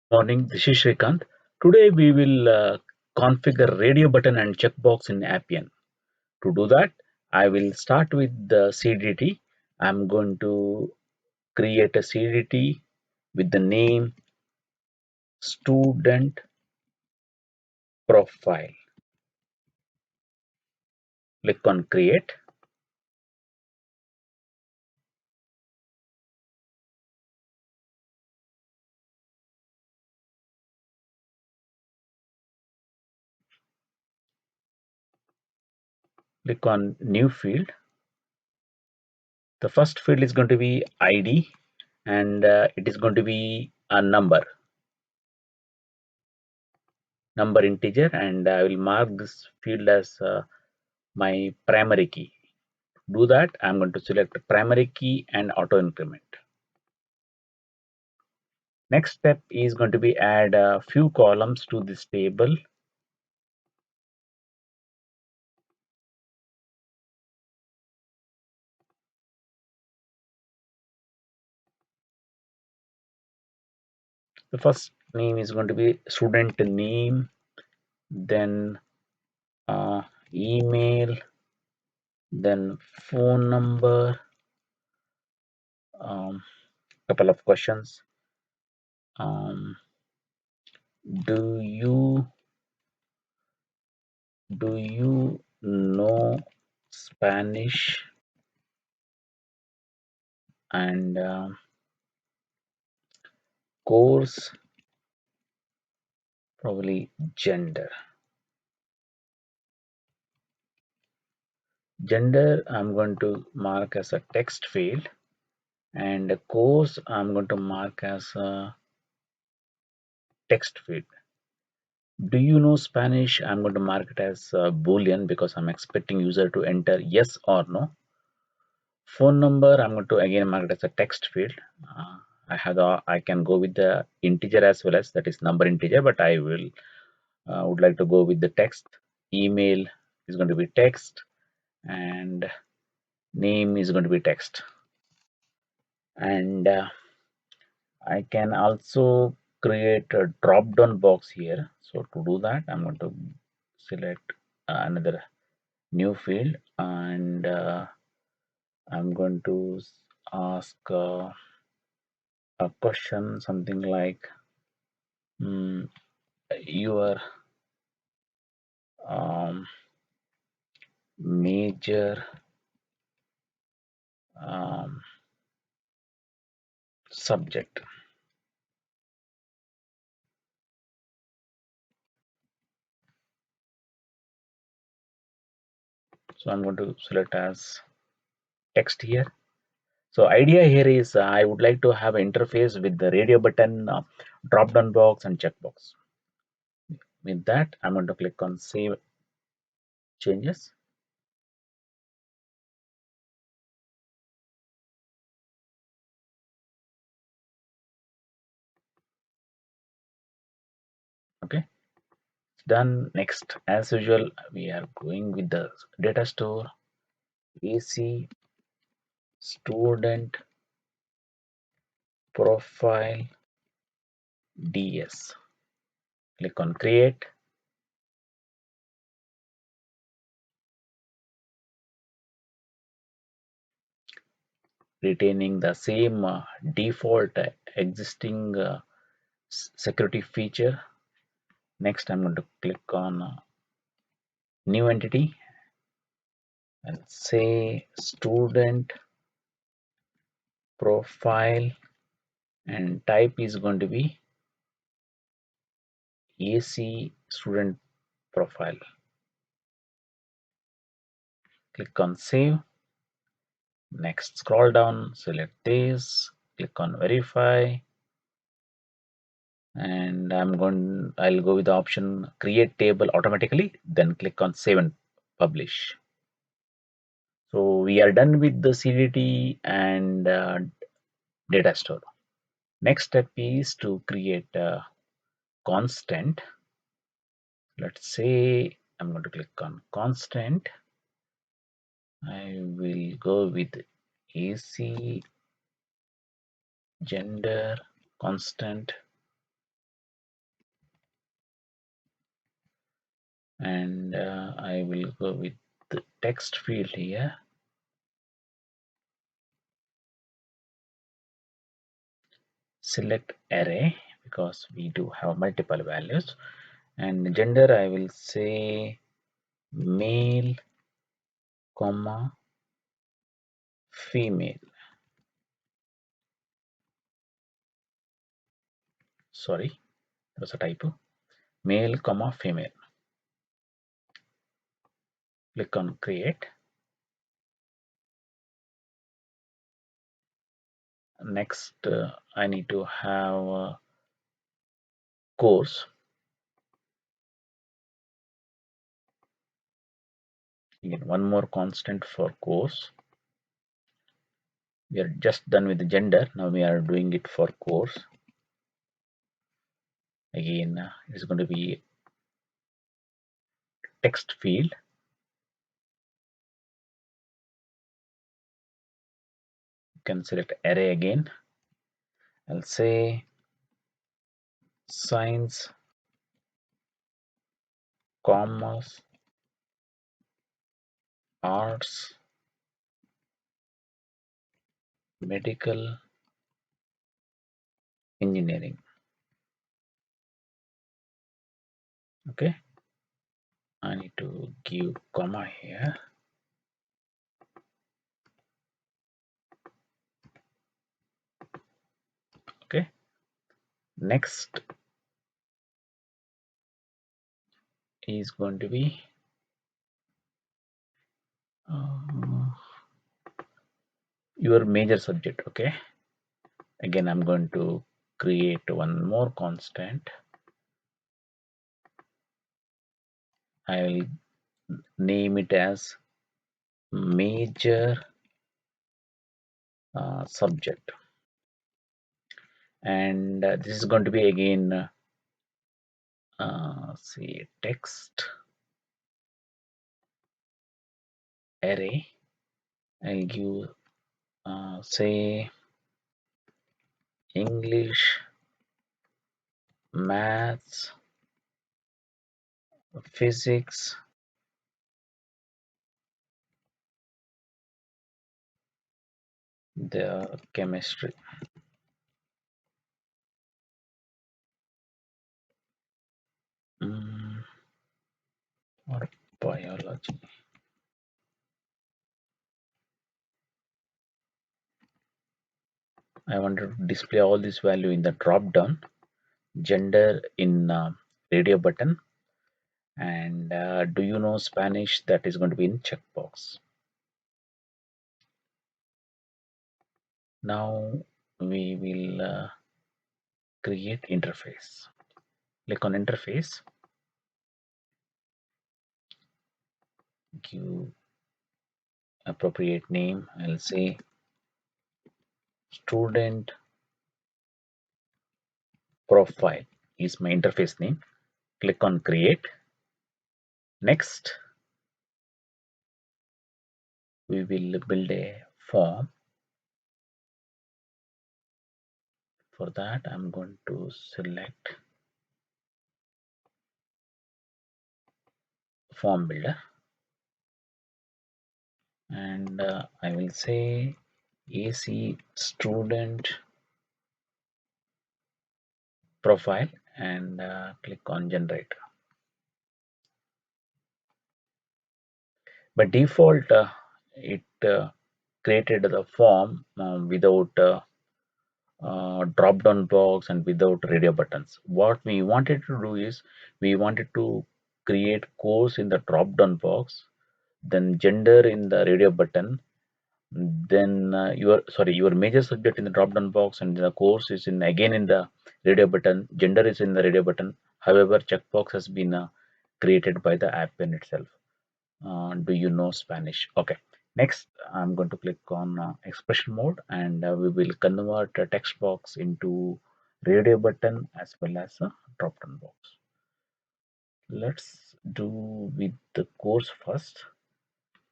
Morning, this is Shrikant. Today we will configure radio button and checkbox in Appian. To do that, I will start with the CDT. I'm going to create a CDT with the name student profile. Click on create. Click on new field. The first field is going to be ID and it is going to be a number integer, and I will mark this field as my primary key. Do that, I'm going to select primary key and auto increment. Next step is going to be add a few columns to this table. The first name is going to be student name, then email, then phone number, couple of questions. Do you know Spanish? And course, probably gender. Gender I'm going to mark as a text field, and course I'm going to mark as a text field. Do you know Spanish? I'm going to mark it as a boolean because I'm expecting user to enter yes or no. Phone number I'm going to again mark it as a text field. I can go with the integer as well, as that is number integer, but I will would like to go with the text. Email is going to be text, and name is going to be text. And I can also create a drop down box here. So to do that, I'm going to select another new field, and I'm going to ask a question something like mm, your um, major um, subject. So I'm going to select as text here. So idea here is I would like to have an interface with the radio button, drop down box and checkbox. With that, I'm going to click on save changes. Okay, it's done. Next, as usual, we are going with the data store AC student profile DS. Click on create. Retaining the same default existing security feature. Next, I'm going to click on new entity and say student profile, and type is going to be AC student profile. Click on save. Next, scroll down, select this, click on verify, and I'll go with the option create table automatically, then click on save and publish. So we are done with the CDT and data store. Next step is to create a constant. Let's say I'm going to click on constant. I will go with AC gender constant and I will go with the text field here. Select array because we do have multiple values, and gender I will say male, comma female. Sorry, that was a typo. Male, comma female. Click on create. Next, I need to have a course. Again, one more constant for course. We are just done with the gender. Now we are doing it for course. Again, it's going to be text field. You can select array again. I'll say science, commerce, arts, medical, engineering. Okay, I need to give comma here. Okay, next is going to be your major subject. Okay, again I'm going to create one more constant. I'll name it as major subject, and this is going to be again say text array. I'll give say English, maths, physics, the chemistry. Or biology. I wanted to display all this value in the drop down. Gender in radio button, and do you know Spanish, that is going to be in checkbox. Now we will create interface. Click on interface, give appropriate name. I'll say student profile is my interface name. Click on create. Next, we will build a form. For that, I'm going to select form builder, and I will say AC student profile, and click on generate. By default, it created the form without drop down box and without radio buttons. What we wanted to do is we wanted to create course in the drop down box, then gender in the radio button, then your major subject in the drop down box, and the course is in again in the radio button, gender is in the radio button. However, checkbox has been created by the Appian itself. Do you know Spanish? Okay, next I'm going to click on expression mode, and we will convert a text box into radio button as well as a drop down box. Let's do with the course first.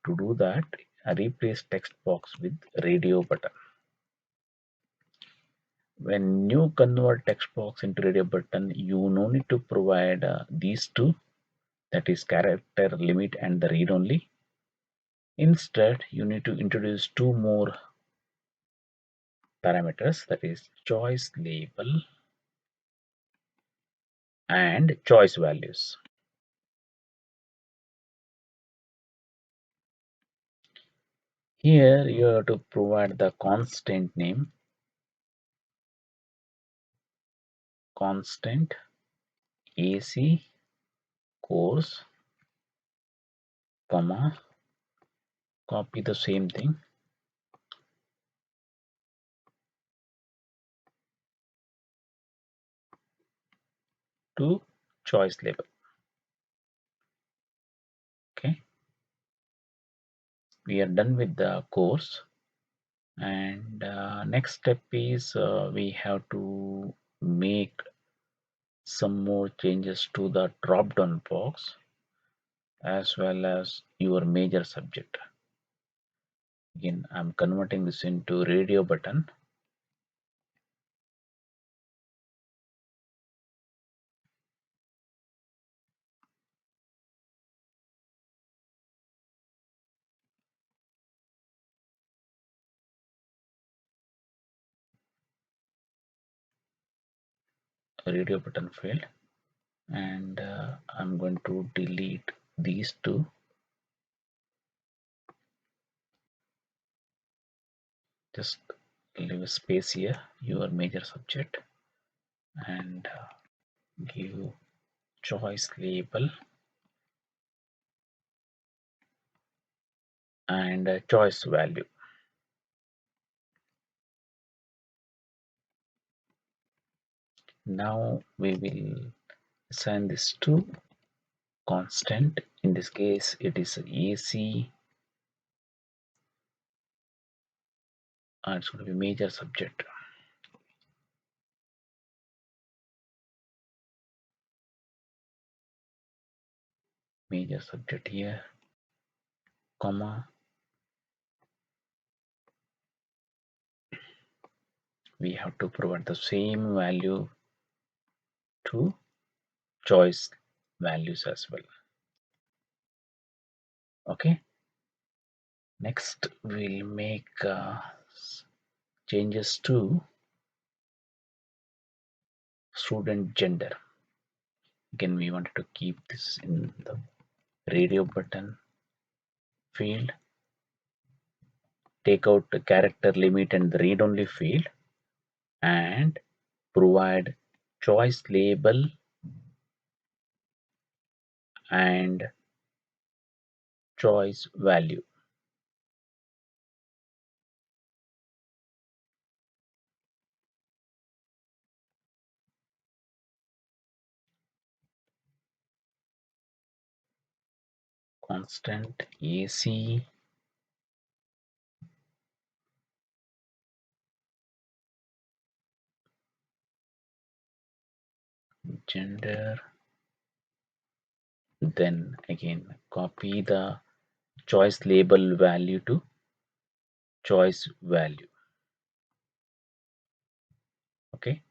To do that, I replace text box with radio button. When you convert text box into radio button, you no need to provide these two. that is character limit and the read only. Instead, you need to introduce two more parameters, that is choice label and choice values. Here you have to provide the constant name, constant AC course, comma, copy the same thing, to choice label. Okay, we are done with the course, and next step is we have to make some more changes to the drop down box as well as your major subject. Again, I'm converting this into radio button. Radio button failed, and I'm going to delete these two. Just leave a space here, your major subject, and give choice label and choice value. Now we will assign this to constant. In this case, it is AC, and it's going to be major subject. Major subject here, comma. We have to provide the same value to choice values as well. Okay. Next, we'll make changes to student gender. Again, we wanted to keep this in the radio button field. Take out the character limit and the read only field and provide choice label and choice value. Constant AC gender, then again copy the choice label value to choice value. Okay,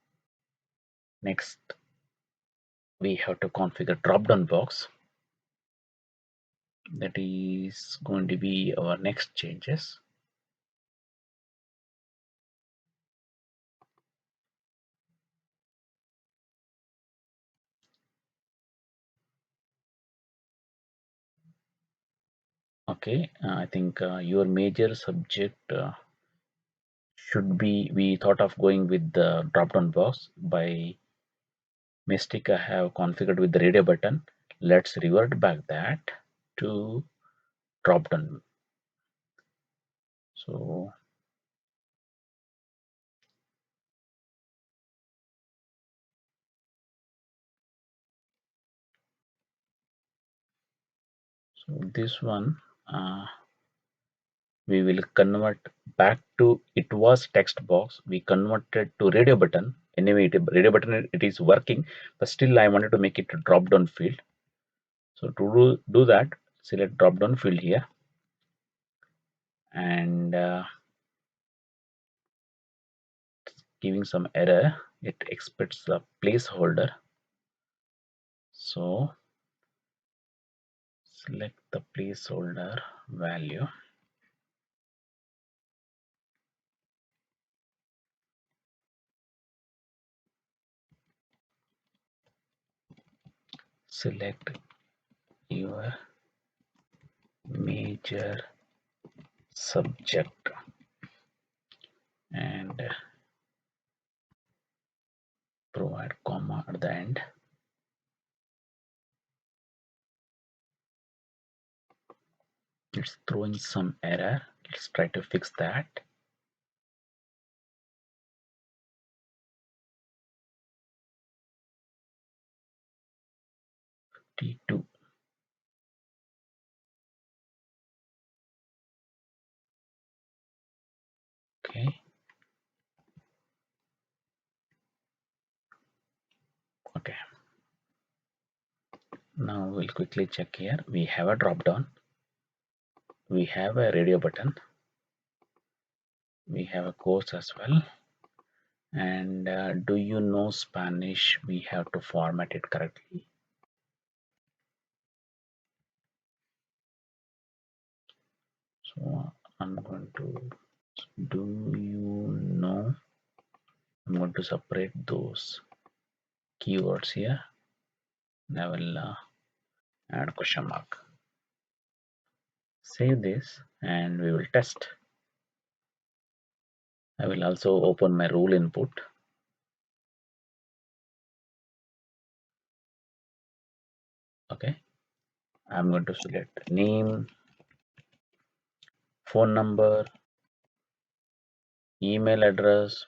next we have to configure drop down box. That is going to be our next changes. Okay, I think your major subject should be, we thought of going with the drop down box. By mistake I have configured with the radio button. Let's revert back that to drop down. So this one we will convert back to, it was text box, we converted to radio button. Anyway, radio button it is working, but still I wanted to make it a drop down field. So to do that, select drop down field here, and giving some error, it expects a placeholder. So Select the placeholder value. Select your major subject and provide comma at the end. It's throwing some error. Let's try to fix that. T2. Okay. Okay. Now we'll quickly check here. We have a drop down. We have a radio button. We have a course as well. And do you know Spanish? We have to format it correctly. So I'm going to, do you know? I'm going to separate those keywords here. And I will add question mark. Save this and we will test. I will also open my rule input. Okay. I'm going to select name, phone number, email address,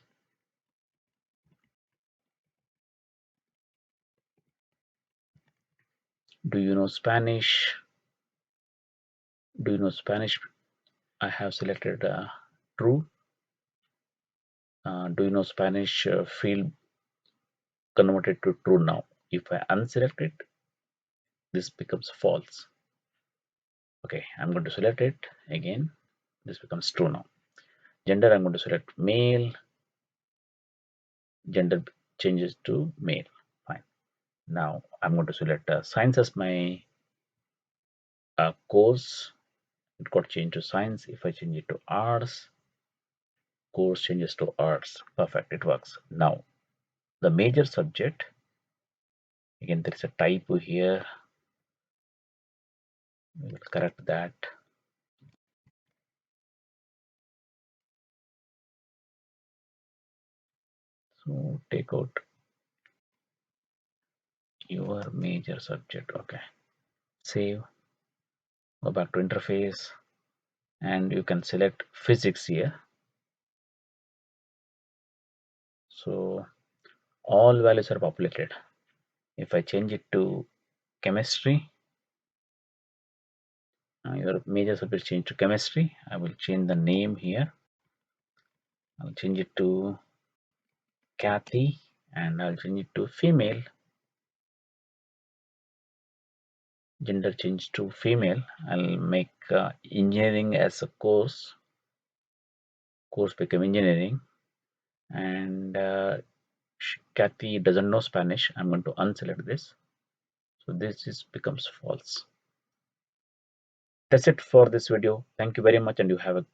do you know Spanish? Do you know Spanish? I have selected true. Do you know Spanish field converted to true now. If I unselect it, this becomes false. Okay, I'm going to select it again. This becomes true now. Gender, I'm going to select male. Gender changes to male. Fine. Now I'm going to select science as my course. It got changed to science. If I change it to arts, course changes to arts. Perfect, it works. Now the major subject, again there is a typo here. We will correct that. So take out your major subject. Okay, save, go back to interface, and you can select physics here. So all values are populated. If I change it to chemistry, your major subject change to chemistry. I will change the name here. I'll change it to Kathy and I'll change it to female. Gender change to female. I'll make engineering as a course. Course become engineering, and Kathy doesn't know Spanish. I'm going to unselect this. So this is becomes false. That's it for this video. Thank you very much and you have a